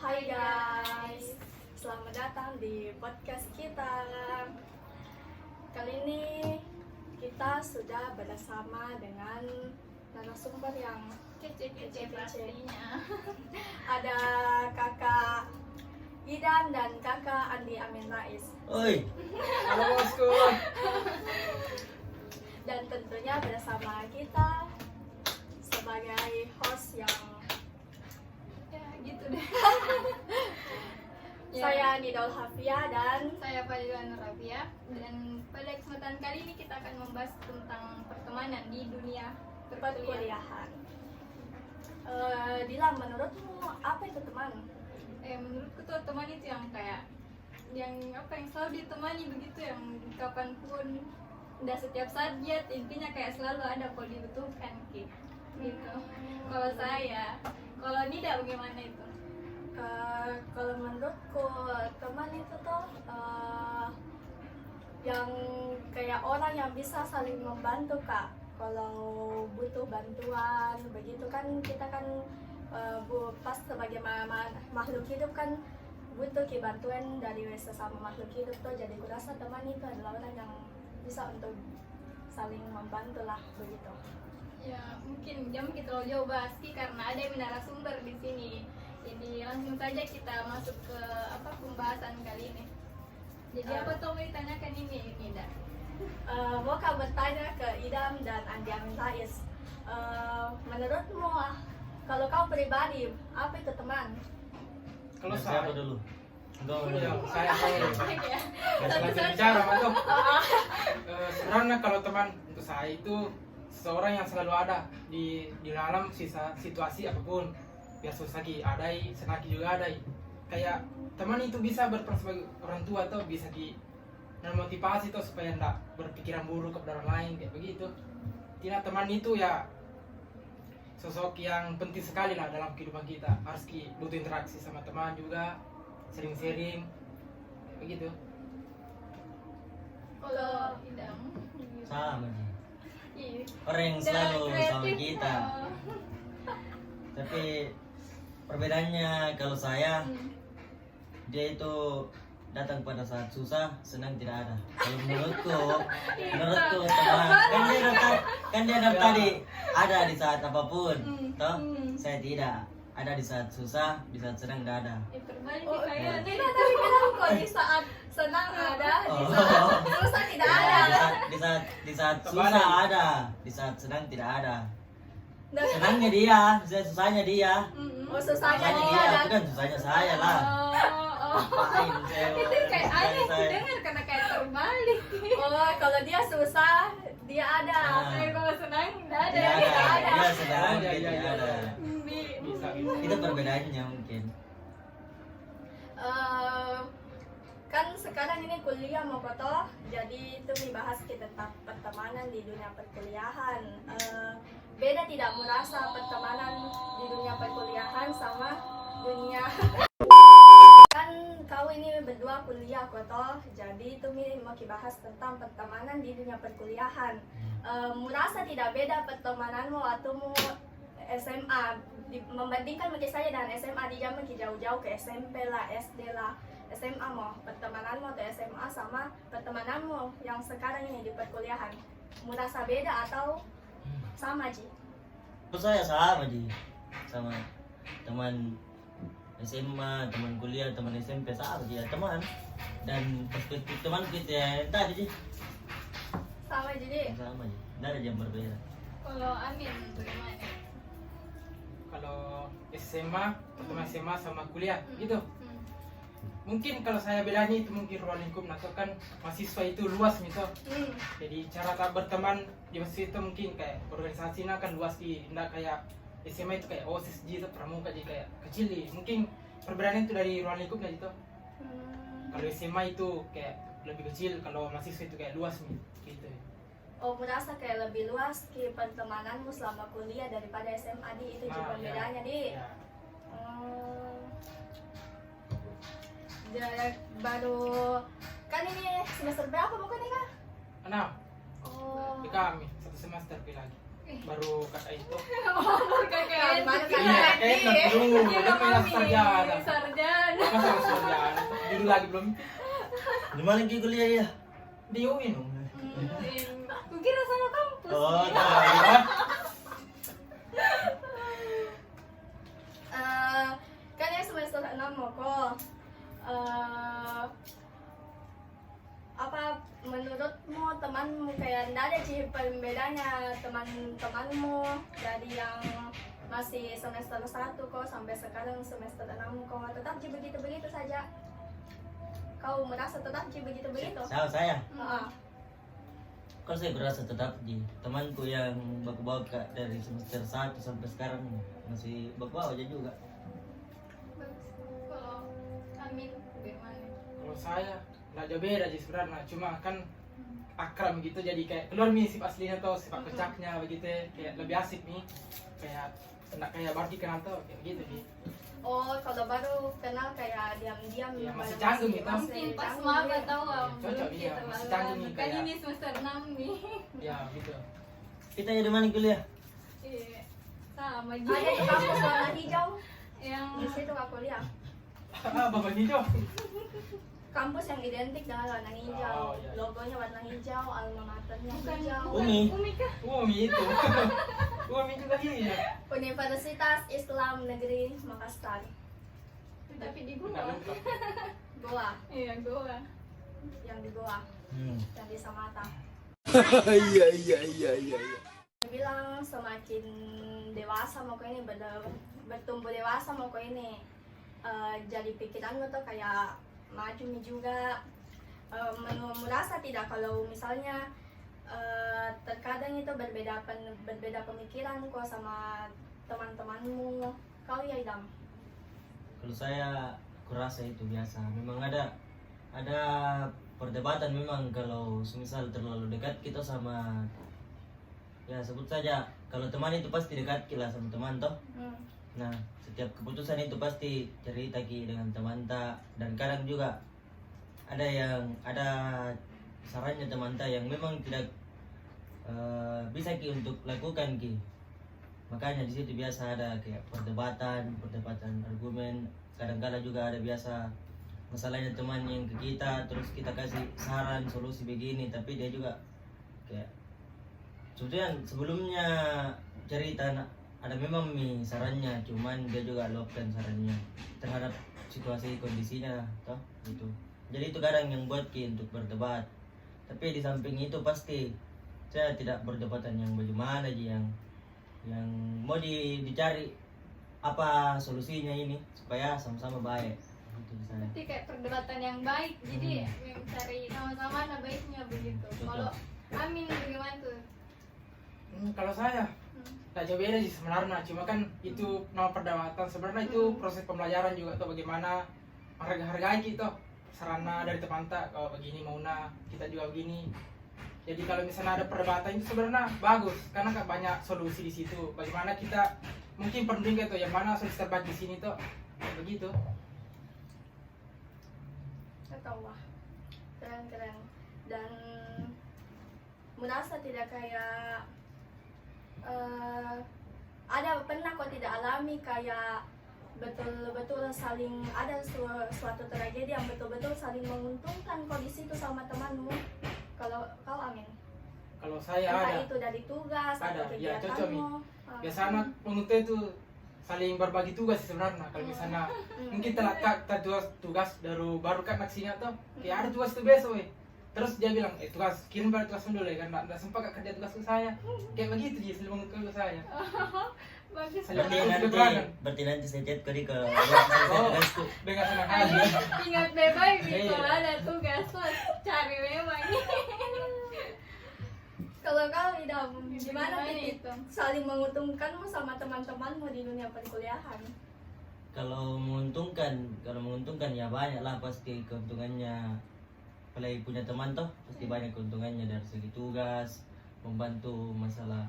Hai guys, selamat datang di podcast kita. Kali ini kita sudah bersama dengan narasumber yang Kece pastinya. ada kakak Idan dan kakak Andi Amin Rais. Oi, Halo bosku. Dan tentunya bersama kita sebagai host yang Ya gitu deh. saya Nidol Hafia dan Saya Fadila Nurafia, dan pada kesempatan kali ini kita akan membahas tentang pertemanan di dunia perkuliahan. perkuliahan. Dilan, menurutmu apa itu teman? Menurutku tuh teman itu yang kayak yang selalu ditemani begitu, yang kapanpun, udah setiap saat dia intinya kayak selalu ada kalau dibutuhkan gitu. Kalau saya, kalau Nida bagaimana itu? Kalau menurutku teman itu tuh yang kayak orang yang bisa saling membantu kak. Kalau butuh bantuan begitu kan, kita kan pas sebagai makhluk hidup kan butuh bantuan dari sesama makhluk hidup tuh. Jadi kurasa teman itu adalah orang yang bisa untuk saling membantu lah begitu. Ya mungkin jangan kita terlalu jauh bahas karena ada narasumber di sini. Jadi langsung saja kita masuk ke pembahasan kali ini. Jadi apa tuh mau ditanyakan ini, Nida? Mau kau bertanya ke Idam dan Andi Amin Rais, menurutmu kalau kau pribadi apa itu teman? Kalau siapa saya dulu? Enggak ya, dulu. saya Ya. langsung bicara Mas. Sebenarnya kalau teman untuk saya itu seseorang yang selalu ada di dalam situasi apapun. Biar susah adai, senaki juga adai. Kayak teman itu bisa berperan sebagai orang tua atau bisa memotivasi tuh supaya enggak berpikiran buruk kepada orang lain kayak begitu. Tidak, teman itu ya sosok yang penting sekali lah dalam kehidupan kita. Harus butuh interaksi sama teman juga, sering-sering kayak begitu. Kalau Idam, Sama sih. Ih, Orang yang dan selalu sama kreatif. kita. Tapi perbedaannya kalau saya, dia itu datang pada saat susah, senang tidak ada. Kalau menurutku teman kan dia dari tadi ada di saat apapun, toh saya tidak ada di saat susah, di saat senang tidak ada. terbalik Oh, saya. Nida tadi bilang kok di saat senang ada, di saat susah tidak Ya, ada. di saat susah ada, di saat senang tidak ada. Dan Senangnya dia, susahnya dia. susahnya Susahnya dia dia, dan bukan susahnya saya lah. Ngapain saya? Itu kayak aneh Susahnya saya. dengar karena kayak terbalik. kalau dia susah dia ada. Saya kalau senang nggak ada, Tidak tidak ada, ada. dia sedang, Iya, dia iya, tidak iya. ada. Bisa. Itu perbedaannya mungkin. Kan sekarang ini kuliah mau kotoh, jadi itu dibahas kita tentang pertemanan di dunia perkuliahan. Beda tidak merasa pertemanan di dunia perkuliahan sama dunia kan kau ini berdua kuliah kotoh, jadi itu mau bahas tentang pertemanan di dunia perkuliahan. Merasa tidak beda pertemananmu waktu mu SMA membandingkan mungkin saya dan SMA di zaman jauh-jauh ke SMP lah, SD lah, SMA mau pertemananmu atau SMA sama pertemananmu yang sekarang ini di perkuliahan, merasa beda atau sama Ji? Terus saya sama Ji, sama teman SMA, teman kuliah, teman SMP sama dia teman. Dan perspektif teman kita yang tadi Ji, Sama jadi sama Ji, tidak ada yang berbeda. Kalau Amin bagaimana? Kalau SMA, teman SMA sama kuliah gitu. Mungkin kalau saya bedanya itu mungkin ruang lingkup atau kan mahasiswa itu luas misal. Jadi cara tak berteman di mahasiswa itu mungkin kayak organisasinya kan luas tidak kayak SMA itu kayak OSIS gitu, pramuka jadi kayak kecil nih. Mungkin perbedaannya itu dari ruang lingkupnya gitu. Kalau SMA itu kayak lebih kecil, kalau mahasiswa itu kayak luas nih gitu. Oh, merasa kayak lebih luas ke pertemananmu selama kuliah daripada SMA di itu juga perbedaannya di. Ya. Baru kan ini semester berapa mungkin nih kak? 6 Oh, di kami 1 semester lagi. baru kakak itu. Oh, kakek. Baru Iya, kakak itu dulu, Kira udah punya mami. sarjana. Sarjana. Masa harus sarjana? Judul lagi belum Di mana Ki kuliah ya? di UIN. Kukira sama kampus. Oh, ya. tahu. Kan yang semester 6 mau kok. Apa menurutmu temanmu kayak ndak ada sih pembedanya teman-temanmu dari yang masih semester 1 kok sampai sekarang semester 6 kok tetap sih begitu-begitu saja? Kau merasa tetap sih begitu-begitu? Saya. Heeh. Kalau saya berasa tetap di temanku yang baku-baku dari semester 1 sampai sekarang masih baku-baku aja juga. Kalau Amin bagaimana? Kalau saya nggak jauh beda sih sebenarnya, cuma kan akrab gitu jadi kayak keluar nih sifat aslinya tuh, sifat kecaknya begitu ya. Kayak lebih asik nih, kayak nggak kayak baru kenal tuh kayak gitu sih. Oh, kalau baru kenal kayak diam-diam Iya, masih baru canggung masih- gitu. masih Mungkin pas canggung maba gitu. tahu Iya, cocok, belum iya, kita masih lalu. canggung nih, Kan kayak- ini semester 6 nih. Ya gitu. Kita jadi mana kuliah? Iya. Sama Ada dia. di kampus warna hijau, Yang di situ aku lihat. Bapak hijau. Kampus yang identik dengan warna hijau, Oh, iya. logonya warna hijau, alma maternya bukan hijau. Umi. Umi kah? Umi itu. Umi juga iya. Universitas Islam Negeri Makassar, Tapi di Nggak Goa. lengkap. Goa, Iya, Goa. yang di Goa, yang di Samata. Dia bilang semakin dewasa mau kau ini bertumbuh dewasa mau kau ini jadi pikiranmu tuh kayak maju juga. Merasa tidak kalau misalnya terkadang itu berbeda pemikiran kok sama teman-temanmu. Kau ya Idam? Kalau saya kurasa itu biasa. Memang ada perdebatan memang kalau semisal terlalu dekat kita sama, ya sebut saja kalau teman itu pasti dekat kita sama teman toh. Nah, setiap keputusan itu pasti cerita ki dengan teman tak, dan kadang juga ada sarannya teman tak yang memang tidak bisa ki untuk lakukan ki. Makanya di situ biasa ada kayak perdebatan argumen. Kadang-kadang juga ada biasa masalahnya teman yang ke kita, terus kita kasih saran solusi begini, tapi dia juga kayak sebelumnya cerita ada memang sarannya, cuman dia juga luapkan sarannya terhadap situasi kondisinya toh gitu. Jadi itu kadang yang buat ki untuk berdebat. Tapi di samping itu pasti saya tidak berdebatan yang bagaimana aja yang mau dicari apa solusinya ini supaya sama-sama baik gitu di sana. Berarti kayak perdebatan yang baik. Jadi mencari sama-sama nah baiknya begitu. Betul. Kalau Amin bagaimana tuh? Kalau saya nggak jauh beda sih sebenarnya, cuma kan itu nama perdebatan sebenarnya itu proses pembelajaran juga tuh, bagaimana menghargai gitu sarana dari teman tak, kalau begini mauna kita juga begini. Jadi kalau misalnya ada perdebatan itu sebenarnya bagus karena kan banyak solusi di situ. Bagaimana kita mungkin penting gitu yang mana solusi terbaik di sini tuh kayak begitu. Saya tahu wah, keren. Dan merasa tidak kayak ada pernah kok tidak alami kayak betul-betul saling ada suatu tragedi yang betul-betul saling menguntungkan kok di situ sama temanmu. Kalau kau Amin, Kalau saya entah ada itu dari tugas atau Ada, ya, cocok, Mi. kegiatanmu. biasanya penguntut itu saling berbagi tugas sih sebenarnya. Kalau misalnya mungkin telat kak tugas baru kan aksinya tuh kayak ada tugas itu besok terus dia bilang tugas kirim pada tugas dulu ya kan nggak sempat kak kerja tugas ke saya kayak begitu dia selalu menguntut ke saya. Bagus Saya banget. Berarti nanti saya chat kali ke Oh, dengan senang hati. Ingat bebas nih Iya. kalau ada tugas wah, cari memang. Kalau kau Idam, gimana Gimana titik itu? saling menguntungkanmu sama teman-temanmu di dunia perkuliahan? kalau menguntungkan ya banyak lah pasti keuntungannya. Apalagi punya teman toh pasti banyak keuntungannya dari segi tugas, membantu masalah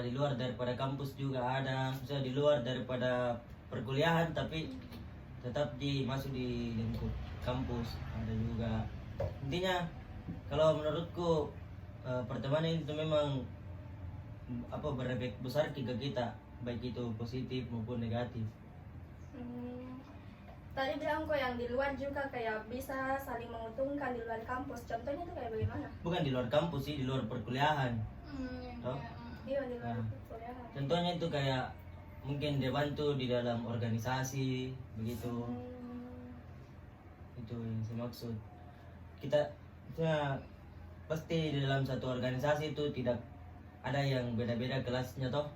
di luar daripada kampus juga ada, misalnya di luar daripada perkuliahan tapi tetap masuk di lingkup kampus ada juga. Intinya kalau menurutku pertemanan itu memang berefek besar ke kita, baik itu positif maupun negatif. Tadi bilang kok yang di luar juga kayak bisa saling menguntungkan di luar kampus. Contohnya itu kayak bagaimana? Bukan di luar kampus sih, di luar perkuliahan. Yang Oh. kayak, Iya di luar Nah. kuliahan. Contohnya itu kayak mungkin dia bantu di dalam organisasi begitu. Itu yang saya maksud. Kita pasti di dalam satu organisasi itu tidak ada yang beda-beda kelasnya toh.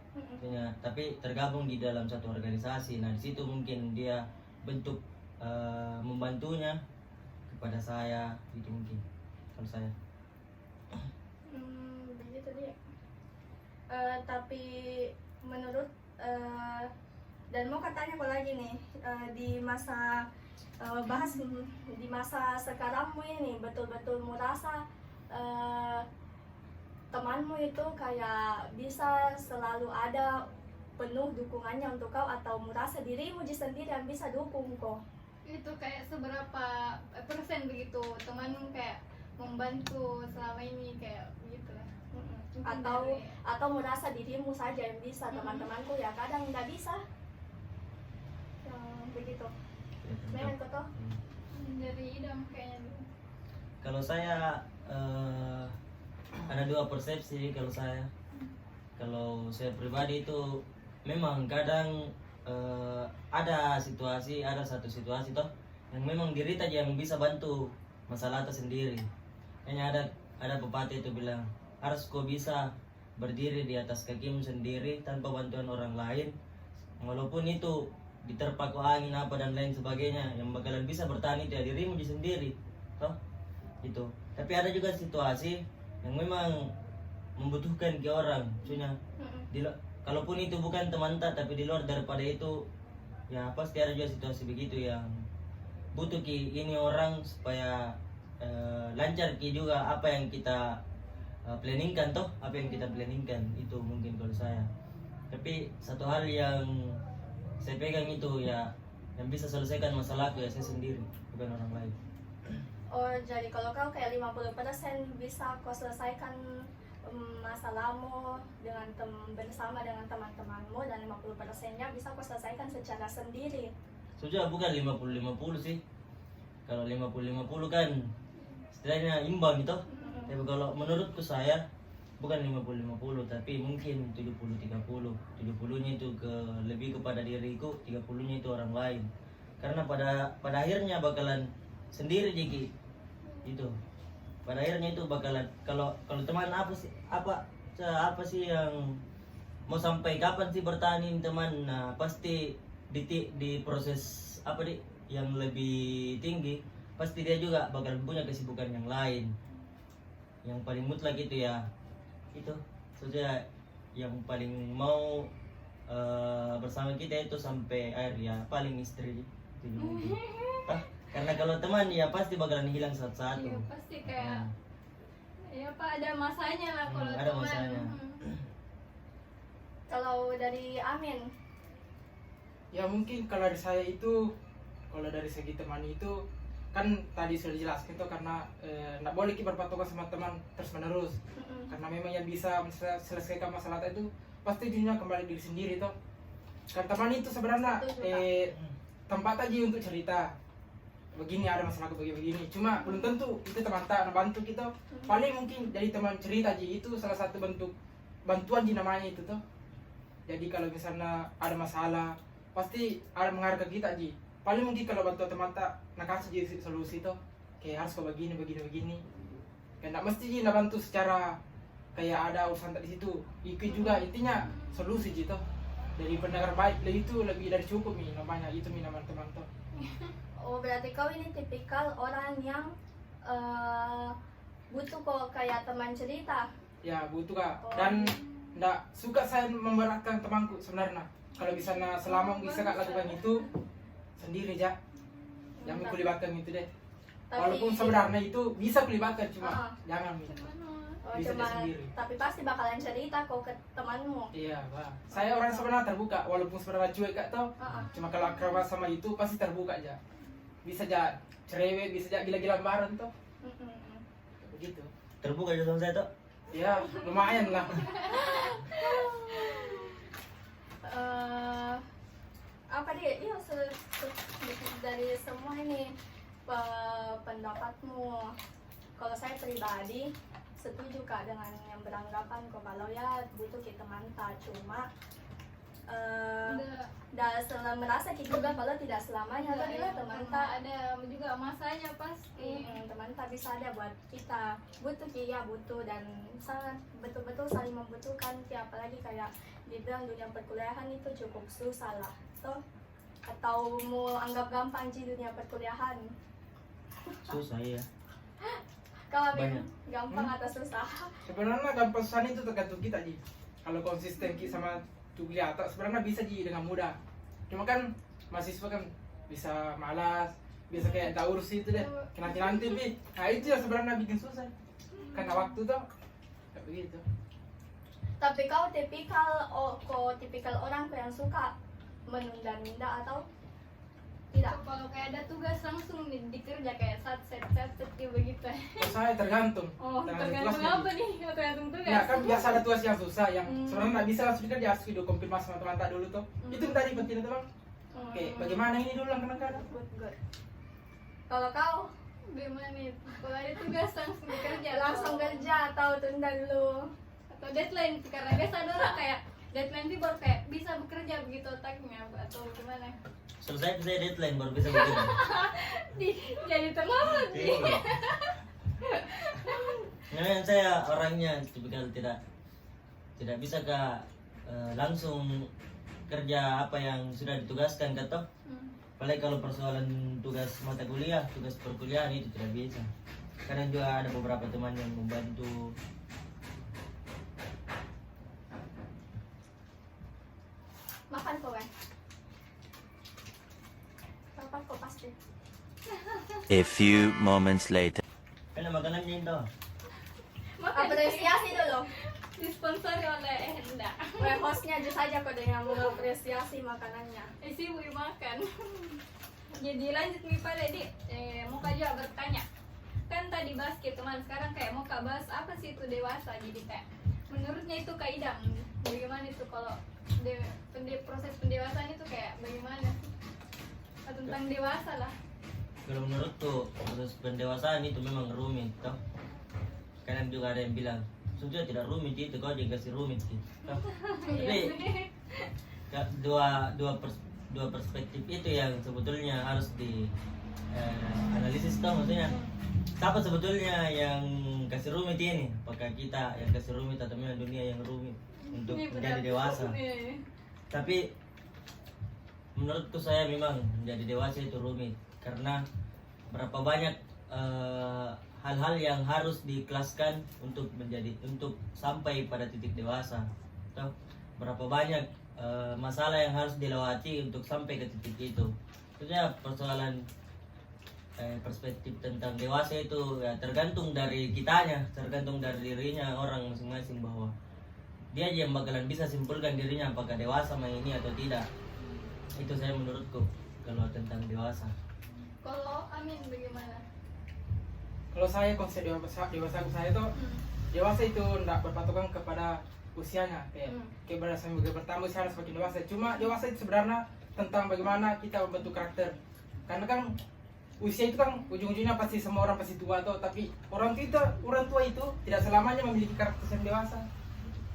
Tapi tergabung di dalam satu organisasi. Nah, di situ mungkin dia bentuk membantunya kepada saya, itu mungkin kalau saya. Begitu dia. Tapi menurut dan mau katanya kok lagi nih di masa bahas di masa sekarangmu ini betul-betul merasa temanmu itu kayak bisa selalu ada penuh dukungannya untuk kau, atau merasa dirimu sendiri yang bisa dukung kok? itu kayak seberapa persen begitu temanmu kayak membantu selama ini kayak begitu lah. Mungkin dari- Atau merasa dirimu saja yang bisa, teman-temanku ya kadang nggak bisa. Begitu. Memang kok toh? dari idam kayaknya dulu. Kalau saya ada dua persepsi kalau saya. Kalau saya pribadi itu memang kadang ada satu situasi toh yang memang diri aja yang bisa bantu masalah itu sendiri. Hanya ada pepatah itu bilang, harus kau bisa berdiri di atas kakimu sendiri tanpa bantuan orang lain, walaupun itu diterpa ku angin apa dan lain sebagainya, yang bakalan bisa bertahan itu ya dirimu sendiri toh itu. Tapi ada juga situasi yang memang membutuhkan ke orang, maksudnya kalaupun itu bukan teman tak, tapi di luar daripada itu ya pasti ada juga situasi begitu yang butuh ki ini orang supaya lancar ki juga apa yang kita planningkan toh, apa yang kita planningkan itu mungkin kalau saya. Tapi satu hal yang saya pegang itu ya, yang bisa selesaikan masalahku ya saya sendiri, bukan orang lain. Oh, jadi kalau kau kayak 50% bisa kau selesaikan masalahmu bersama dengan teman-temanmu, dan 50%-nya bisa kau selesaikan secara sendiri. Sudah bukan 50-50 sih. Kalau 50-50 kan istilahnya imbang gitu. Tapi kalau menurutku saya bukan 50-50, tapi mungkin 70-30. 70-nya itu lebih kepada diriku, 30-nya itu orang lain. Karena pada akhirnya bakalan sendiri jadi itu. Pada akhirnya itu bakalan kalau teman apa sih yang mau sampai kapan sih bertahan ini teman. Nah, pasti di proses yang lebih tinggi pasti dia juga bakal punya kesibukan yang lain. Yang paling mutlak itu ya itu saja yang paling mau bersama kita itu sampai akhir ya, paling istri itu juga. Karena kalau teman ya pasti bakalan hilang satu-satu. Iya pasti kayak ya pak ada masanya lah kalau Ada teman. masanya. Kalau dari Amin, Ya mungkin kalau dari saya itu, kalau dari segi teman itu kan tadi sudah dijelaskan itu karena nggak boleh kita berpatokan sama teman terus menerus, karena memang yang bisa selesaikan masalah itu pasti dirinya kembali diri sendiri toh. Kan teman itu sebenarnya tempat aja untuk cerita, begini ada masalah begini, cuma belum tentu itu teman tak bantu kita. Paling mungkin dari teman cerita aja itu salah satu bentuk bantuan ji namanya itu toh. Jadi kalau misalnya ada masalah pasti ada menghargai kita ji. Paling mungkin kalau bantu teman tak nak kasih ji solusi toh, kayak harus kau begini. Kan tidak mesti ji nak bantu secara kayak ada urusan tak di situ. Ikut juga intinya solusi ji toh. Dari pendengar baik itu lebih dari cukup nih namanya itu nih nama teman toh. oh berarti kau ini tipikal orang yang butuh kok kayak teman cerita. Ya butuh kak. Oh. Dan nggak suka saya memberatkan temanku sebenarnya. Kalau bisa selama bisa kak lakukan itu sendiri aja. Jangan kulibatkan itu deh. Walaupun sebenarnya itu bisa kulibatkan cuma jangan nih. Oh, Bisa cuma, dia sendiri. tapi pasti bakalan cerita kok ke temanmu. Iya, Pak. Saya orang sebenarnya terbuka walaupun sebenarnya cuek kak tau. Cuma kalau akrab sama itu pasti terbuka aja. Bisa aja cerewet, bisa aja gila-gilaan bareng toh. Begitu. Terbuka juga sama saya toh. Ya lumayan lah. Apa dia? Iya, dari semua ini pendapatmu. Kalau saya pribadi setuju Kak dengan yang beranggapan kalau ya butuh kita mantap, cuma merasa kita juga kalau tidak selamanya adalah teman tak ada juga masanya pasti. teman tak bisa ada buat kita, butuh ya butuh, dan sangat betul-betul saling membutuhkan ya, apalagi kayak dibilang dunia perkuliahan itu cukup susah lah toh, atau mau anggap gampang sih dunia perkuliahan? Susah ya. Kalau Banyak. gampang atau susah? Sebenarnya gampang susah itu tergantung kita Ji. Kalau konsisten kita sama kuliah atau sebenarnya bisa Ji dengan mudah. Cuma kan mahasiswa kan bisa malas, bisa kayak tak urus itu deh. Nanti Bi. Nah itu yang sebenarnya bikin susah. Karena waktu tuh kayak begitu. Tapi kau tipikal orang yang suka menunda-nunda atau tidak? Kalau kayak ada tugas langsung dikerja kayak set begitu. Kalau saya tergantung. Tergantung tugasnya, apa Ji. nih? Tergantung tugas. Ya kan biasa ada tugas yang susah yang sebenarnya nggak bisa langsung dikerja, harus video konfirmasi sama teman tak dulu tuh. Itu tadi penting teman. Oke, bagaimana ini dulu yang kadang-kadang. Good. Kalau kau Gimana nih? Kalau ada tugas langsung dikerja, langsung kerja atau tunda dulu? atau deadline, karena biasa ada orang kayak deadline itu baru kayak bisa bekerja begitu otaknya atau gimana? Selesai deadline baru bisa bekerja. Jadi terlambat sih. Iya. Nah, saya orangnya tipikal tidak bisa langsung kerja apa yang sudah ditugaskan kata. Apalagi kalau persoalan tugas mata kuliah, tugas perkuliahan itu tidak bisa. Kadang juga ada beberapa teman yang membantu. Makan kok kan? Makan kok pasti. A few moments later. Kan makanannya itu. Apresiasi dulu. Disponsori oleh Hendak. Hostnya aja saja kok dengan mengapresiasi makanannya. Isi mau makan. Jadi lanjut nih pada di mau juga bertanya. Kan tadi basket teman, sekarang kayak mau bahas apa sih itu dewasa. Jadi kayak menurutnya itu Kak Idam, bagaimana itu kalau proses pendewasaan itu kayak bagaimana? Tentang dewasa lah. Kalau menurutku proses pendewasaan itu memang rumit toh. Kadang juga ada yang bilang sudah tidak rumit itu, kau dikasih rumit gitu. Toh. Tapi dua perspektif itu yang sebetulnya harus di analisis toh, maksudnya siapa sebetulnya yang kasih rumit ini? Apakah kita yang kasih rumit atau memang dunia yang rumit untuk menjadi dewasa? Tapi menurutku saya memang menjadi dewasa itu rumit karena berapa banyak hal-hal yang harus diikhlaskan untuk sampai pada titik dewasa. Toh, berapa banyak masalah yang harus dilewati untuk sampai ke titik itu. Maksudnya persoalan perspektif tentang dewasa itu ya tergantung dari kitanya, tergantung dari dirinya orang masing-masing, bahwa dia aja yang bakalan bisa simpulkan dirinya apakah dewasa main ini atau tidak. Itu saya menurutku kalau tentang dewasa. Kalau Amin bagaimana? Kalau saya konsep dewasa saya itu dewasa itu tidak berpatokan kepada usianya kayak pada saya pertama usia semakin dewasa. Cuma dewasa itu sebenarnya tentang bagaimana kita membentuk karakter. Karena kan usia itu kan ujung-ujungnya pasti semua orang pasti tua tuh, tapi orang tua itu tidak selamanya memiliki karakter yang dewasa.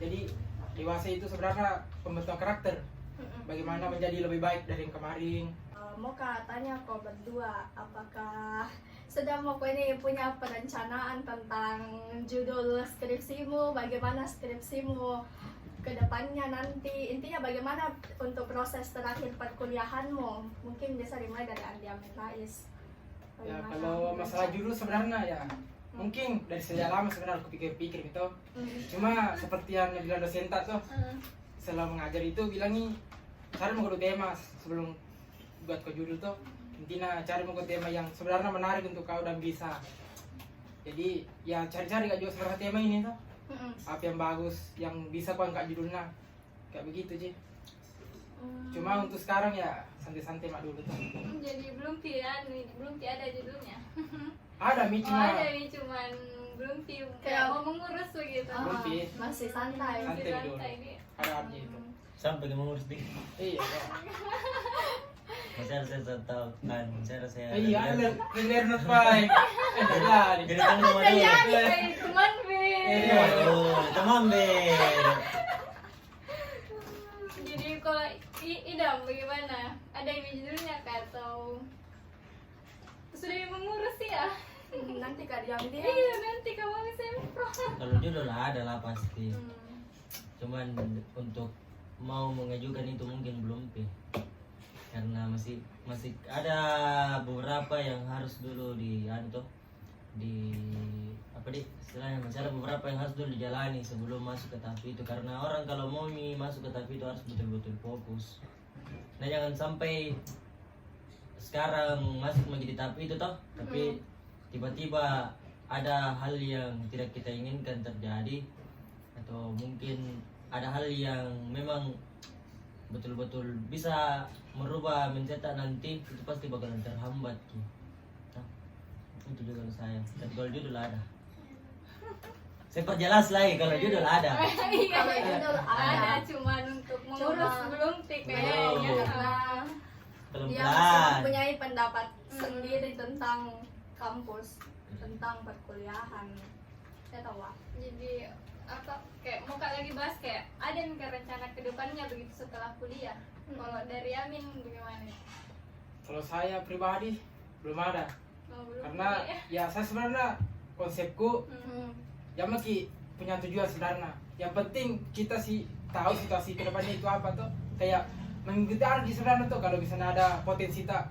Jadi dewasa itu sebenarnya pembentukan karakter. Bagaimana menjadi lebih baik dari yang kemarin. Mau tanya kau berdua, apakah sudah mau ini punya perencanaan tentang judul skripsimu, bagaimana skripsimu ke depannya nanti, intinya bagaimana untuk proses terakhir perkuliahanmu? Mungkin bisa dimulai dari Andi Amin Rais. Ya kalau masalah judul sebenarnya ya mungkin dari sejak lama sebenarnya aku pikir-pikir gitu. Cuma seperti yang bilang dosen tak tuh, setelah mengajar itu bilang nih cari mau ke tema sebelum buat ke judul tuh, intinya cari mau ke tema yang sebenarnya menarik untuk kau dan bisa. Jadi ya cari-cari kak juga sebenarnya tema ini tuh, apa yang bagus yang bisa kau angkat judulnya kayak begitu sih. Cuma untuk sekarang ya santai-santai mak dulu tuh. Jadi belum ada judulnya. Ada mi cuma Ada nih cuman belum kayak Kayak- mau mengurus begitu. Ah, Belum, masih santai. Santai Masih dulu. santai nih. Ada arti itu. Sampai mengurus dikit. Iya. Masih harus saya tahu kan, saya harus saya. Iya, ada bener baik. Jadi. Jadi kan nomor dulu. Kayak teman be. Waduh, teman be. Jadi kalau idam bagaimana? Ada yang judulnya kah atau sudah yang mengurus ya? Nanti Kak diam dia. Iya nanti kamu bisa pro. Kalau judul ada lah pasti. Cuman untuk mau mengajukan itu mungkin belum pi. Karena masih ada beberapa yang harus dulu di di apa di istilahnya masih ada beberapa yang harus dulu dijalani sebelum masuk ke tahap itu, karena orang kalau mau masuk ke tahap itu harus betul-betul fokus. Nah jangan sampai sekarang masuk menjadi tahap itu toh, tapi tiba-tiba ada hal yang tidak kita inginkan terjadi, atau mungkin ada hal yang memang betul-betul bisa merubah mencetak nanti, itu pasti bakalan terhambat Ki. Nah, itu juga kalau saya. Dan kalau judul ada, saya perjelas lagi kalau judul ada. Kalau judul Ada ada. cuman untuk mengurus Cuma- belum kayaknya. Belum. Karena Pelan-pelan. dia masih mempunyai pendapat sendiri tentang kampus, tentang perkuliahan. Saya tahu Wak. Jadi apa kayak mau Kak lagi bahas kayak ada nih Kak rencana kedepannya begitu setelah kuliah. Kalau dari Amin bagaimana? Kalau saya pribadi belum ada. Oh, belum Karena kuliah. ya saya sebenarnya konsepku Hmm. ya maki punya tujuan sebenarnya. Yang penting kita sih tahu situasi kedepannya itu apa tuh. Kayak mengikuti arus sebenarnya tuh, kalau misalnya ada potensi tak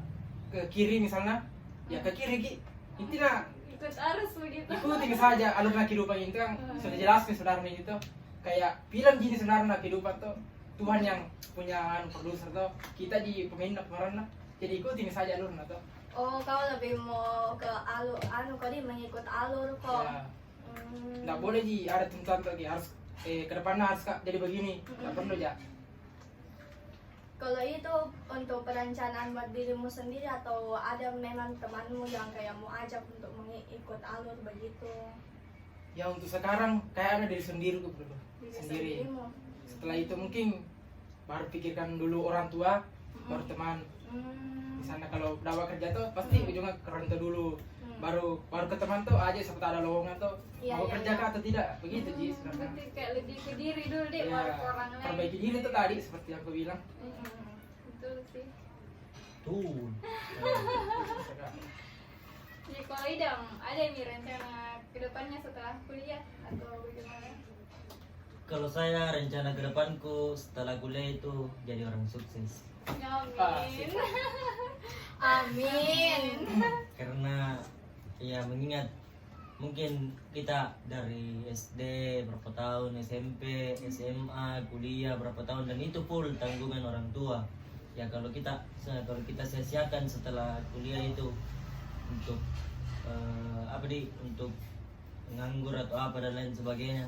ke kiri misalnya, ya ke kiri Ki. Intinya Ikut arus begitu. ikuti saja alurnya kehidupan itu kan sudah jelas sebenarnya gitu. Kayak film gini sebenarnya kehidupan tuh. Tuhan yang punya produser tuh, kita di pemain pemeran lah. Jadi ikuti saja alurnya tuh. Oh, kau lebih mau ke alur, kau di mengikut alur kok. Ya, nggak boleh ada tuntutan lagi harus ke depannya harus jadi begini. Nggak perlu ya. Kalau itu untuk perencanaan buat dirimu sendiri atau ada memang temanmu yang kayak mau ajak untuk mengikut alur begitu? Ya untuk sekarang kayak ada diri sendiri kok bro. Diri Sendiri. sendirimu. Setelah itu mungkin baru pikirkan dulu orang tua, baru teman. Hmm. Di sana kalau dapat kerja tuh pasti ujungnya ke orang tua dulu. Baru ke teman tuh aja seperti ada lowongan tuh Iya, mau iya, kerja iya. kah atau tidak begitu Ji sebenarnya. Berarti kayak lebih ke diri dulu deh Ya, baru ke orang lain. perbaiki diri tuh tadi seperti yang aku bilang. Betul sih. Tuh. Jadi kalau Idam ada nih rencana kedepannya setelah kuliah atau bagaimana? Kalau saya rencana ke depanku setelah kuliah itu jadi orang sukses. Amin. Amin. Karena ya mengingat mungkin kita dari SD berapa tahun, SMP, SMA, kuliah berapa tahun, dan itu full tanggungan orang tua. Ya kalau kita sia-siakan setelah kuliah itu untuk untuk nganggur atau apa dan lain sebagainya,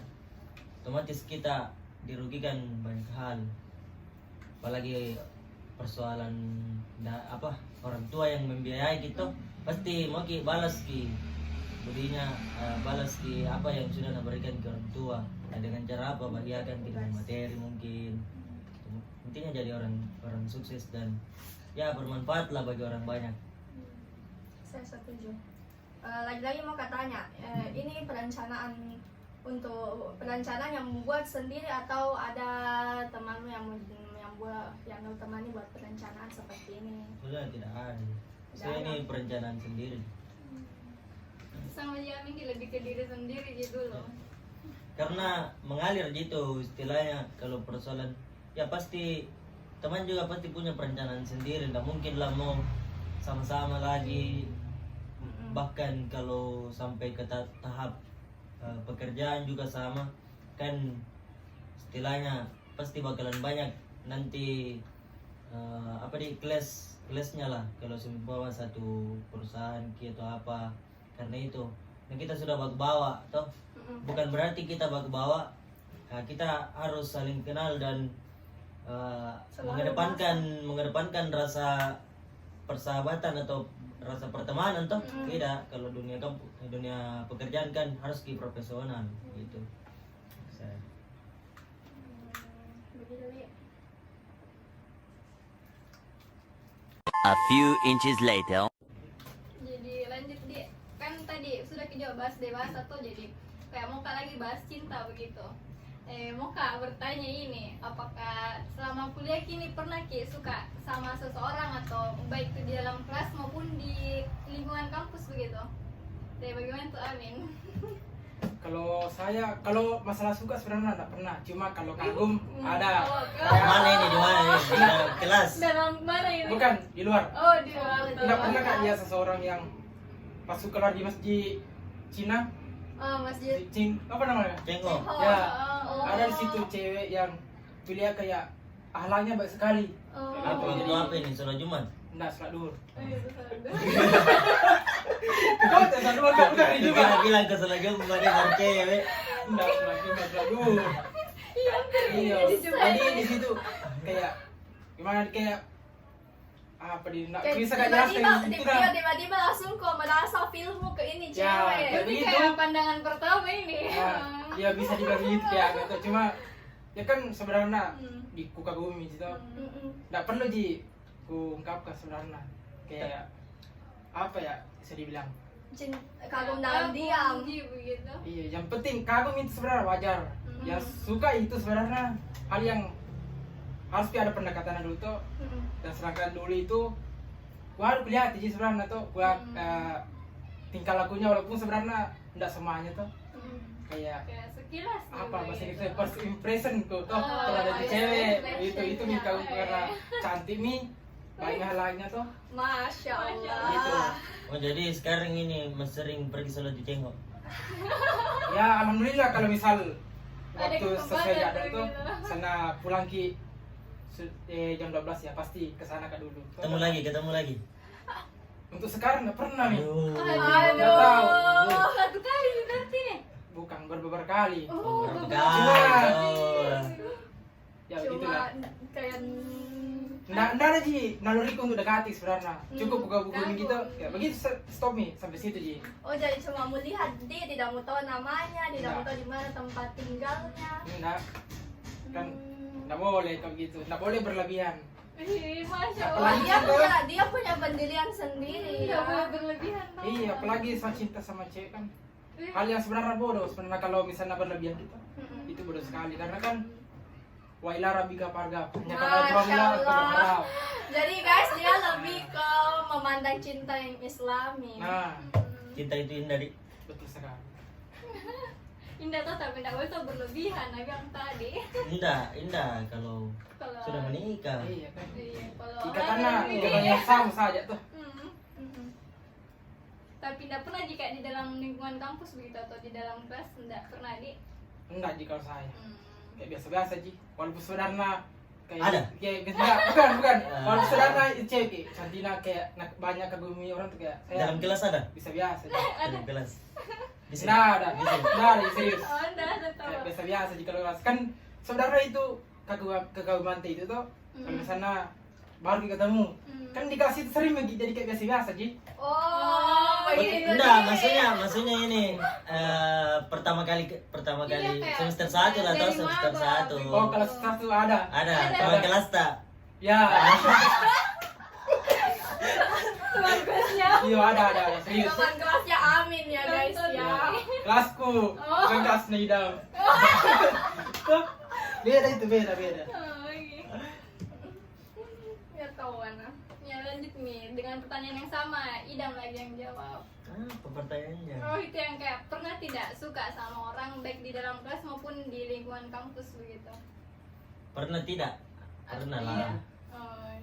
otomatis kita dirugikan banyak hal. Apalagi persoalan orang tua yang membiayai gitu, pasti mau balas budinya, balas apa yang sudah diberikan ke orang tua. Nah, dengan cara apa? Bagiakan dengan materi mungkin. Intinya jadi orang sukses dan ya bermanfaat lah bagi orang banyak. Saya setuju. Lagi-lagi mau katanya, ini perencanaan yang membuat sendiri atau ada temanmu yang temani buat perencanaan seperti ini? Sudah tidak ada. Saya ini perencanaan sendiri. Sama Yamin lebih ke diri sendiri gitu loh. Karena mengalir gitu istilahnya. Kalau persoalan ya pasti teman juga pasti punya perencanaan sendiri. Nggak mungkin lah mau sama-sama lagi. Bahkan kalau sampai ke tahap pekerjaan juga sama kan, istilahnya pasti bakalan banyak nanti kelasnya lah kalau bawa satu perusahaan atau apa. Karena itu nah kita sudah bawa toh, bukan berarti kita bawa, kita harus saling kenal dan mengedepankan rasa persahabatan atau rasa pertemanan toh. Tidak, kalau dunia pekerjaan kan harus profesional gitu. Saya- Begitu Li. A few inches later. Jadi lanjut di kan tadi sudah kita bahas dewasa tuh, jadi kayak mau lagi bahas cinta begitu. Mau bertanya ini, apakah selama kuliah kini pernah suka sama seseorang atau baik itu di dalam kelas maupun di lingkungan kampus begitu? Bagaimana tuh Amin? Kalau saya, kalau masalah suka sebenarnya enggak pernah. Cuma kalau kagum ada. Oh, Mana ini di mana ini? Di dalam kelas. dalam mana ini? Bukan di luar. Oh di luar. Tidak pernah Kak ya seseorang yang masuk keluar di masjid Cina, Oh masjid. apa namanya? Tengok. Ya, Oh. ada di situ cewek yang kuliah kayak ahlaknya baik sekali. Oh. Apa waktu apa ini? Sholat Jumat. Enggak, sholat duhur. Itu salah. Kau tak sholat duhur, kau bukan itu juga. Bilang bilang ke sholat Jumat bukan dia baru cewek. Enggak, sholat duhur. Iya, jadi di situ kayak gimana kayak apa di enggak bisa kayak jelas kayak gitu dah. Tiba-tiba langsung kok merasa filmmu ke ini Ya, cewek. kayak Ini begitu. kayak pandangan pertama ini. Ya bisa dibilang gitu ya gitu. Cuma ya kan sebenarnya Hmm. di kukagumi gitu. Mm-mm. Enggak perlu ji ku ungkapkan sebenarnya. Kayak apa ya bisa dibilang. Kagum dalam diam. Begitu. Iya, yang penting kagum itu sebenarnya wajar. Hmm. Ya suka itu sebenarnya hal yang harus ada pendekatan dulu tuh. Mm-mm. Dan sedangkan dulu itu gua harus lihat sih sebenarnya tuh gua tingkah lakunya walaupun sebenarnya enggak semuanya tuh kayak Kayak sekilas nih, apa bahasa begitu. Inggrisnya first impression tuh Oh, terhadap first cewek impression. itu nih kagum Ya, karena ya. cantik nih banyak hal lainnya tuh Masya Masya Allah. gitu. Oh jadi sekarang ini Mas sering pergi sholat di Tengok. Ya alhamdulillah kalau misal Ada waktu kesempatan selesai ada itu begitu. sana pulang jam 12 ya pasti ke sana Kak dulu. Ketemu lagi. Untuk sekarang nggak pernah nih. Aduh. Nggak tahu. Oh, satu kali berarti nih. Bukan beberapa kali. Oh, Berapa beberapa kali? kali. Ya Cuma begitulah. kayak Nggak ada Ji, naluriku untuk dekati sebenarnya. Cukup buka-buka Kagum. gitu. Ya begitu stop nih sampai situ Ji. oh jadi cuma melihat dia, tidak mau tahu namanya, tidak mau Enggak. tahu di mana tempat tinggalnya. Enggak. Kan nggak boleh kalau gitu. Nggak boleh berlebihan. Ih, Masya Oh, Allah. dia punya pendirian sendiri. Nggak Ya. boleh berlebihan dong. Iya, apalagi sama cinta sama cewek kan. Hal yang sebenarnya bodoh sebenarnya kalau misalnya berlebihan gitu. Itu bodoh sekali karena kan wa ila rabbika farghab. Hanya kepada Masya Tuhan lah kau Allah. berharap. Jadi guys, dia lebih ke memandang cinta yang islami. Nah, Cinta itu indah di. betul sekali. Indah tuh tapi nggak boleh tuh berlebihan, Abang tadi. Indah kalau Kalau sudah menikah. Iya kan. Iya, kalau Ikatannya orang ikatan yang sama saja tuh. Tapi tidak pernah jika di dalam lingkungan kampus begitu atau di dalam kelas tidak pernah di. Enggak Ji kalau saya. Kayak biasa-biasa Ji. Walaupun sebenarnya kayak Ada? kayak enggak, bukan. Ah. Walaupun sebenarnya itu cewek kayak cantina kayak banyak kagumi orang tuh kayak saya Dalam kelas ada? bisa biasa. Ji. Dalam kelas. Bisa. Nggak ada, nggak ada serius. Oh, ada tahu. Kayak biasa-biasa jika kalau kelas kan sebenarnya itu kekaguman itu tuh kalau misalnya baru ketemu kan di kelas itu sering jadi kayak biasa-biasa Ji. Oh, begitu. Enggak, maksudnya ini pertama kali Iya, kayak semester 1 lah atau dari semester maba. 1. Oh kelas satu ada. Ada, Ada. teman kelas tak? Ya. Bagusnya. Iya ada serius. Teman kelasnya Amin ya guys ya. Kelasku bukan kelas Nidam. beda itu beda. Oh, iya. Ya tahu mana. Ya lanjut nih dengan pertanyaan yang sama, Idam lagi yang jawab. Apa pertanyaannya? Oh itu yang kayak pernah tidak suka sama orang baik di dalam kelas maupun di lingkungan kampus begitu. Pernah tidak? Pernah Iya. lah. Oh.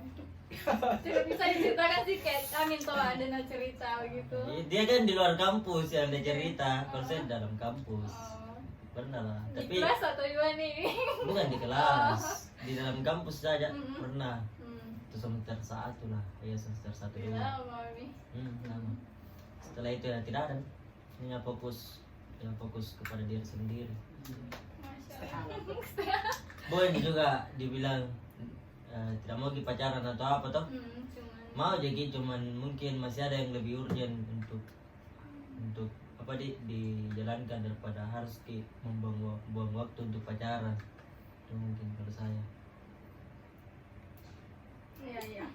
Coba bisa diceritakan sih kayak Amin tuh ada cerita begitu. Dia kan di luar kampus yang ada cerita, kalau saya di dalam kampus. Oh. Pernah lah. Di Tapi kelas atau gimana nih? bukan di kelas, di dalam kampus saja Mm-mm. pernah. Itu semester 1 lah, iya semester 1 dulu. Lama nih. Lama. Setelah itu ya tidak ada. Hanya fokus kepada diri sendiri. Masya Allah. Boy ini juga dibilang tidak mau pacaran atau apa toh? Cuman mau jadi cuman mungkin masih ada yang lebih urgent untuk apa dijalankan daripada harus buang waktu untuk pacaran. Itu mungkin kalau saya. Iya.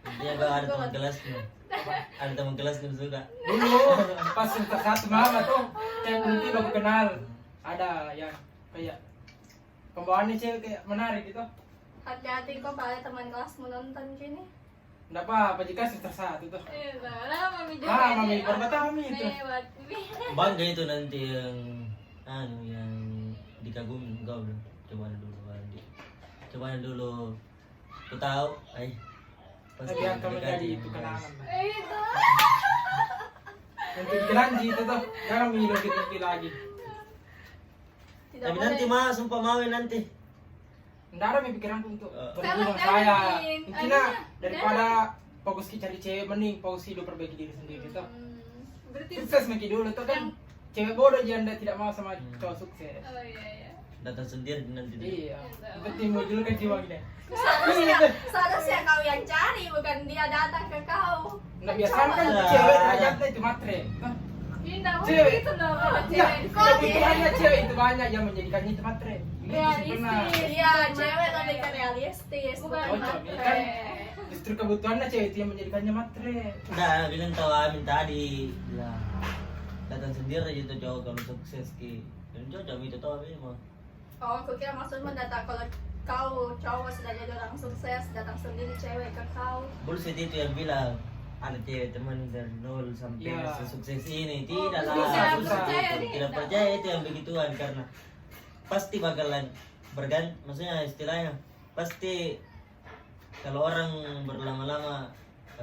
Dia gak ada teman kelasnya. Ada teman kelas yang suka. Dulu pas semester 1 mama tuh kayak berhenti baru kenal. Ada yang kayak pembawaannya cewek kayak menarik gitu. Hati-hati kok kalau teman kelasmu nonton gini. Nggak apa-apa jika semester 1 tuh. Iya, lah mami juga. Ah, ini, mami, oh, berapa tahun itu? lewat. Bangga itu nanti yang dikagumi kau belum. Coba dulu Andi. Coba dulu. Ku tahu, Tapi akan menjadi itu kenangan. Itu. Untuk dilanjut itu tuh, jangan menghidupi lagi. Tidak Tapi boleh. nanti mah sumpah mau nanti. Nggak ada pikiranku untuk Jangan, berhubungan saya. Min. Intinya Aduh, daripada fokus ke cari cewek, mending fokus hidup perbaiki diri sendiri tuh. Berarti Sukses maki dulu tuh kan. Cewek bodoh janda tidak mau sama cowok sukses. oh iya. Datang sendiri nanti. Iya. Penting mau dulu kan jiwa gini. Seharusnya kau yang cari, bukan dia datang ke kau. Nggak biasa kan cewek aja itu matre. Ini enggak mau Cewek. gitu dong ada Ya, cewek. kebetulannya cewek itu banyak yang menjadikannya itu matre. Realistis. Iya, cewek lebih ke realistis. Bukan Cocok, matre. ya kan? Justru kebutuhannya cewek itu yang menjadikannya matre. Nah, bilang tahu Amin tadi bilang datang sendiri aja tuh cowok kalau sukses ki. Dan cocok itu tahu Amin mah. Oh, aku kira maksudmu datang kalau kau cowok sudah jadi orang sukses, datang sendiri cewek ke kau. Bullshit itu yang bilang ada cewek teman dari nol sampai Iya. sesukses ini. Oh, Tidak bisa, lah, percaya itu. dia. Tidak percaya itu yang begituan karena pasti bakalan berganti. Maksudnya istilahnya pasti kalau orang berlama-lama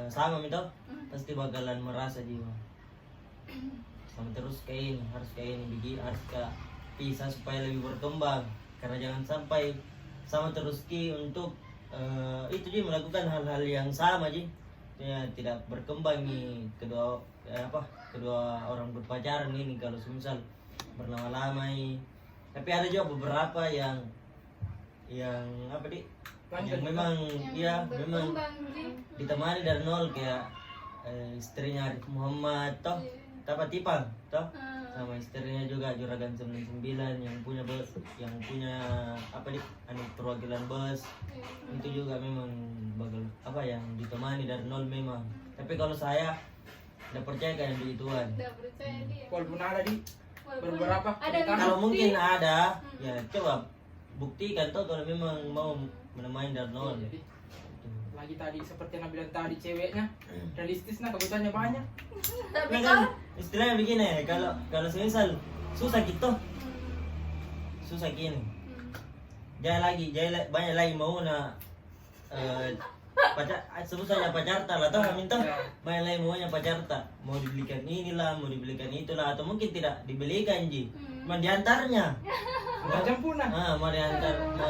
sama itu pasti bakalan merasa jiwa sama terus kayak ini harus kayak ini begini harus pisah supaya lebih berkembang karena jangan sampai sama terus ki untuk itu dia melakukan hal-hal yang sama ji ya tidak berkembang nih kedua orang berpacaran ini kalau semisal berlama-lama ini tapi ada juga beberapa yang apa di yang memang ya memang berkembang gitu. ditemani dari nol kayak istrinya Arif Muhammad toh Tapa Tipang toh sama istrinya juga Juragan 99 yang punya bus yang punya apa di anu perwakilan bus itu juga memang bagal apa yang ditemani dari nol memang tapi kalau saya tidak percaya kayak begituan Udah percaya dia. Walaupun ada di Walaupun beberapa ada cerita. kalau bukti. mungkin ada ya coba buktikan toh kalau memang mau menemani dari nol Jadi, lagi tadi seperti yang bilang tadi ceweknya realistis nah kebutuhannya banyak. Tapi Nah, kau kan istilahnya begini kalau semisal susah gitu susah gini banyak lagi mau na pacar sebut saja pacarta lah toh minta Ya. banyak lagi maunya pacarta mau dibelikan inilah mau dibelikan itulah atau mungkin tidak dibelikan ji mau diantarnya Macam punah. mau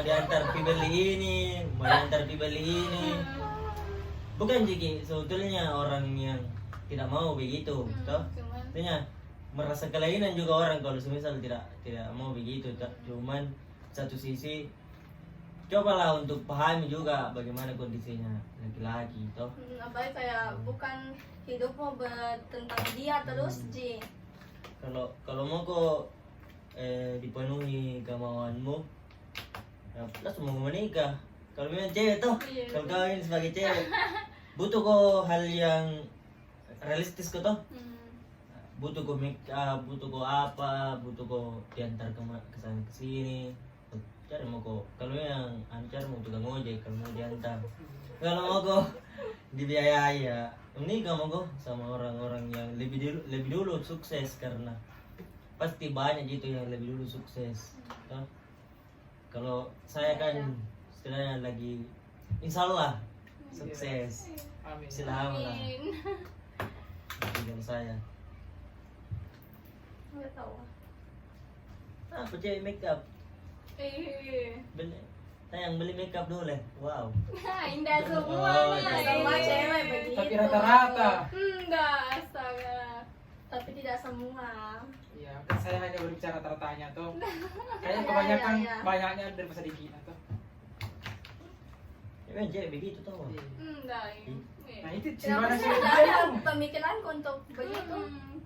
diantar pi beli ini mau diantar pi beli ini bukan Jiki sebetulnya orang yang tidak mau begitu toh Cuman artinya merasa kelainan juga orang kalau semisal tidak mau begitu cuman satu sisi cobalah untuk pahami juga bagaimana kondisinya laki-laki toh apalagi kayak bukan hidupmu tentang dia terus Ji. kalau mau kok dipenuhi kemauanmu ya langsung mau menikah kalau memang cewek toh Iya, kalau kau ini sebagai cewek butuh kok hal yang realistis kok toh butuh kok make up butuh kok apa butuh kok diantar ke sana ke sini cari mau kok kalau yang ancar mau tukang ojek kalau mau diantar kalau mau kok dibiayai ya ini kamu kok sama orang-orang yang lebih dulu sukses karena pasti banyak gitu yang lebih dulu sukses toh kalau saya kan istilahnya lagi insya Allah sukses Amin. silahkan lah amin. dengan saya Nggak tahu. apa cewek make up beli sayang beli make up dulu wow Indah semuanya. Oh, Semua cewek begitu. Tapi rata-rata. Enggak, astaga. Tapi tidak semua. Iya, kan saya hanya berbicara rata-ratanya tuh. Kayaknya Iya, kebanyakan iya. banyaknya daripada sedikit tuh. Emang cewek begitu tau. Enggak. Nah itu Kenapa gimana sih sih? ada pemikiranku untuk begitu? Hmm.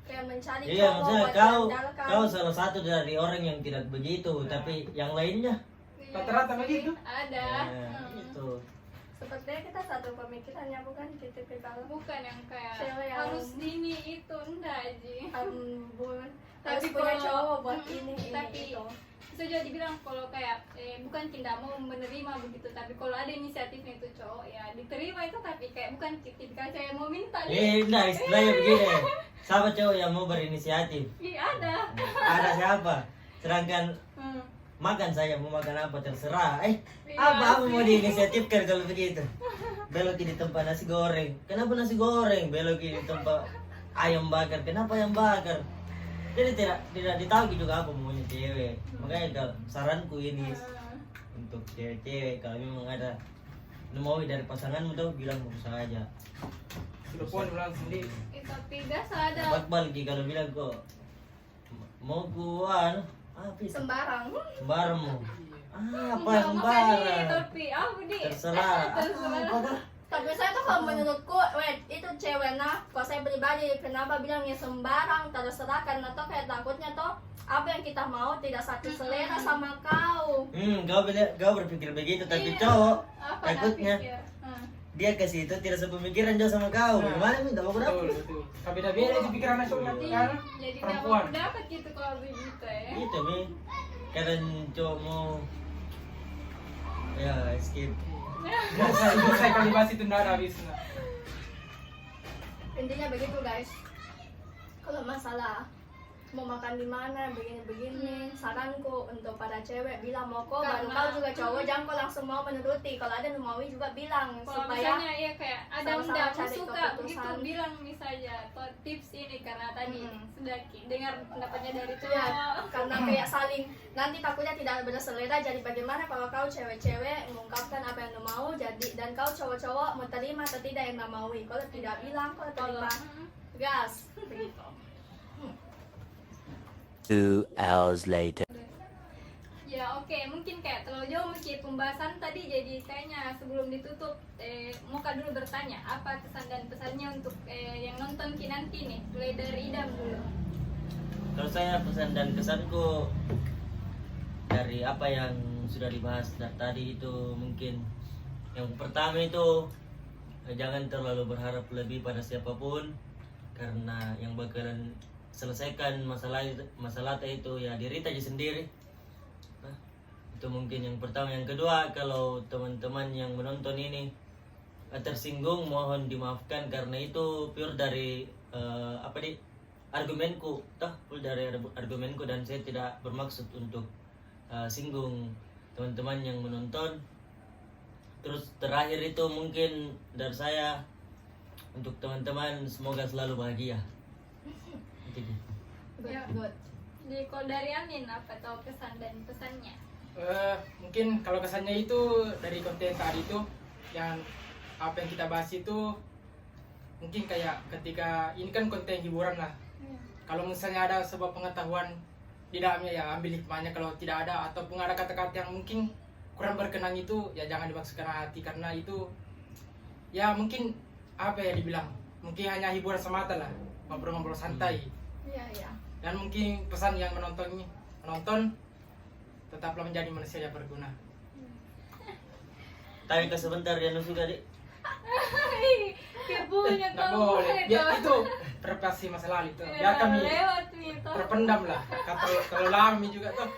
Kayak mencari Iya, cowok maksudnya buat kau diandalkan. salah satu dari orang yang tidak begitu, tapi yang lainnya Iya, Rata-rata sih. begitu. Ada. ya, itu. Sepertinya kita satu pemikirannya bukan gitu kalau Bukan yang kayak Cewek yang- harus ini itu enggak aja. harus Tapi punya kalau- cowok buat ini tapi itu. bisa juga dibilang kalau kayak bukan tidak mau menerima begitu, tapi kalau ada inisiatifnya itu cowok ya diterima itu, tapi kayak bukan tipikal cewek mau minta Nah istilahnya begini. Siapa cowok yang mau berinisiatif? Iya ada. Ada siapa? Sedangkan Hmm. makan saya mau makan apa terserah. Iya Apa sih. mau diinisiatifkan kalau begitu? Belokin di tempat nasi goreng. Kenapa nasi goreng? Belokin di tempat ayam bakar. Kenapa ayam bakar? Jadi tidak ditahu juga apa maunya cewek. Makanya kalau saranku ini untuk cewek-cewek, kalau memang ada mau dari pasanganmu tuh bilang saja. Sudah pun bilang sendiri. Tapi biasa ada. Balik kalau bilang kok mau kuan apa itu? Sembarang. Sembarang mau. Apa Enggak, sembarang? makanya, tapi apa di Terserah. Terserah. Apa kah? Tapi saya tuh kalau menurutku, itu cewek nah, kalau saya pribadi, kenapa bilangnya sembarang, terserah, karena tuh kayak takutnya tuh apa yang kita mau tidak satu selera sama kau. Kau berpikir begitu, tapi Iya. cowok Apa takutnya nak pikir? dia kasih itu tidak sepemikiran jauh sama kau. Nah. Bagaimana minta mau Betul, dapat? betul. Kan beda-beda itu pikiran cowok Jadi kan jadi perempuan. nggak dapat gitu kalau begitu ya. Itu mi, kadang cowok mau ya skip. Selesai kali bahas itu nggak ada habisnya. Intinya begitu guys. Kalau masalah mau makan di mana begini-begini, saranku untuk para cewek bilang mau kok, baru Karena- kau juga cowok jangan kau langsung mau menuruti. Kalau ada yang mau juga bilang Kalau supaya misalnya ya kayak ada sama-sama unda aku cari suka keputusan. begitu bilang misalnya atau tips ini karena tadi sudah dengar pendapatnya dari ya, cowok. karena kayak saling nanti takutnya tidak berselera. Jadi bagaimana kalau kau cewek-cewek mengungkapkan apa yang kau mau, jadi dan kau cowok-cowok mau terima atau tidak yang kau mau. Kalau tidak bilang, kalau terima gas begitu. 2 hours later. Ya oke, mungkin kayak terlalu jauh mungkin pembahasan tadi, jadi kayaknya sebelum ditutup Moka dulu bertanya apa kesan dan pesannya untuk yang nonton nanti nih, mulai dari Idam dulu. Kalau saya pesan dan kesanku dari apa yang sudah dibahas dari tadi itu mungkin yang pertama itu jangan terlalu berharap lebih pada siapapun, karena yang bakalan selesaikan masalah itu ya diri aja sendiri. Nah, itu mungkin yang pertama. Yang kedua, kalau teman-teman yang menonton ini tersinggung mohon dimaafkan, karena itu pure dari argumenku, argumenku, dan saya tidak bermaksud untuk singgung teman-teman yang menonton. Terus terakhir itu mungkin dari saya untuk teman-teman, semoga selalu bahagia. Itu dia. Ya. Good. Jadi kalau dari Anin apa tahu kesan dan pesannya? Mungkin kalau kesannya itu dari konten tadi itu yang apa yang kita bahas itu mungkin kayak ketika ini kan konten hiburan lah. Kalau misalnya ada sebuah pengetahuan di dalamnya ya ambil hikmahnya, kalau tidak ada ataupun ada kata-kata yang mungkin kurang berkenan itu ya jangan dimasukkan hati, karena itu ya mungkin apa ya dibilang mungkin hanya hiburan semata lah, ngobrol-ngobrol santai. Iya, iya. Dan mungkin pesan yang menonton tetaplah menjadi manusia yang berguna. Tapi ke sebentar ya suka dek. Kayak punya Nggak kamu boleh. Ya itu terpasi masa lalu itu. Ya kami lewat nih toh. terpendam lah. Kalau lami juga tuh.